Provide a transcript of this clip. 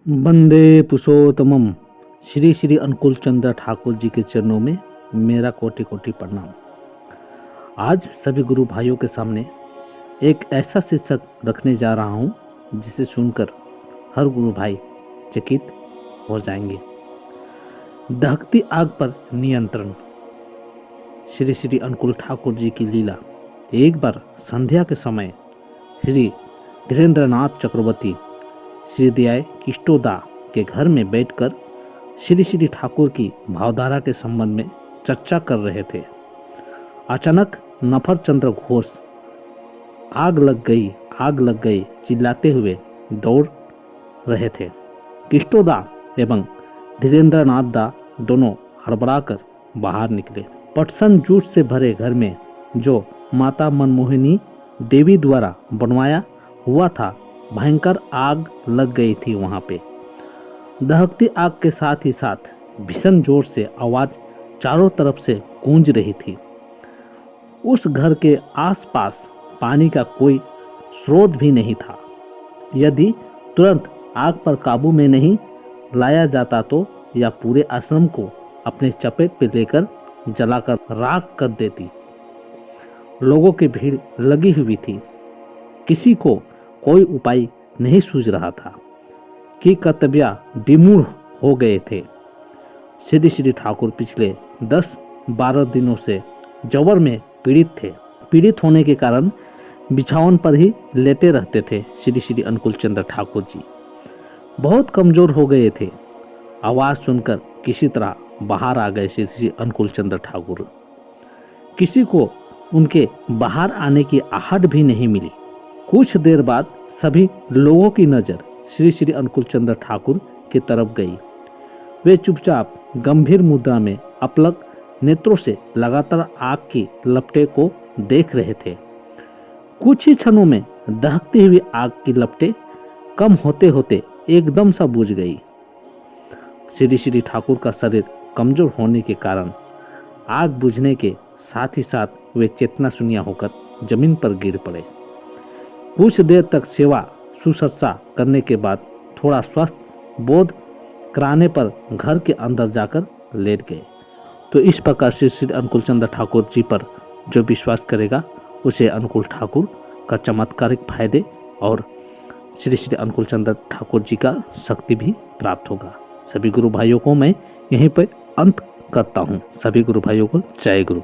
वंदे पुरुषोत्तमम। श्री श्री अनुकूल चंद्र ठाकुर जी के चरणों में मेरा कोटि कोटि प्रणाम। आज सभी गुरु भाइयों के सामने एक ऐसा शीर्षक रखने जा रहा हूँ जिसे सुनकर हर गुरु भाई चकित हो जाएंगे। दहकती आग पर नियंत्रण। श्री श्री अनुकूल ठाकुर जी की लीला। एक बार संध्या के समय श्री धीरेन्द्रनाथ चक्रवर्ती श्री दयाय किष्टोदा के घर में बैठकर श्री श्री ठाकुर की भावधारा के संबंध में चर्चा कर रहे थे। अचानक नफर चंद्र घोष आग लग गई चिल्लाते हुए दौड़ रहे थे। किष्टोदा एवं धीरेन्द्रनाथ दा दोनों हड़बड़ाकर बाहर निकले। पटसन जूट से भरे घर में जो माता मनमोहिनी देवी द्वारा बनवाया हुआ था, भयंकर आग लग गई थी। वहां पे दहकती आग के साथ ही साथ भीषण जोर से आवाज चारों तरफ से गूंज रही थी। उस घर के आसपास पानी का कोई स्रोत भी नहीं था। यदि तुरंत आग पर काबू में नहीं लाया जाता तो यह पूरे आश्रम को अपने चपेट में लेकर जलाकर राख कर देती। लोगों की भीड़ लगी हुई थी। किसी को कोई उपाय नहीं सूझ रहा था कि कर्तव्य विमूढ़ हो गए थे। श्री श्री ठाकुर पिछले 10-12 दिनों से जवर में पीड़ित थे। पीड़ित होने के कारण बिछावन पर ही लेटे रहते थे। श्री श्री अनुकूल चंद्र ठाकुर जी बहुत कमजोर हो गए थे। आवाज सुनकर किसी तरह बाहर आ गए श्री श्री अनुकूल चंद्र ठाकुर। किसी को उनके बाहर आने की आहट भी नहीं मिली। कुछ देर बाद सभी लोगों की नज़र श्री श्री अनुकूल चंद्र ठाकुर की तरफ गई। वे चुपचाप गंभीर मुद्रा में अपलक नेत्रों से लगातार आग की लपटें को देख रहे थे। कुछ ही क्षणों में दहकती हुई आग की लपटें कम होते होते एकदम सा बुझ गई। श्री श्री ठाकुर का शरीर कमजोर होने के कारण आग बुझने के साथ ही साथ वे चेतना शून्य होकर जमीन पर गिर पड़े। कुछ देर तक सेवा शुश्रूषा करने के बाद थोड़ा स्वस्थ बोध कराने पर घर के अंदर जाकर लेट गए। तो इस प्रकार से श्री अनुकूल चंद्र ठाकुर जी पर जो विश्वास करेगा उसे अनुकूल ठाकुर का चमत्कारिक फायदे और श्री श्री अनुकूल चंद्र ठाकुर जी का शक्ति भी प्राप्त होगा। सभी गुरु भाइयों को मैं यहीं पर अंत करता हूँ। सभी गुरु भाइयों को जय गुरु।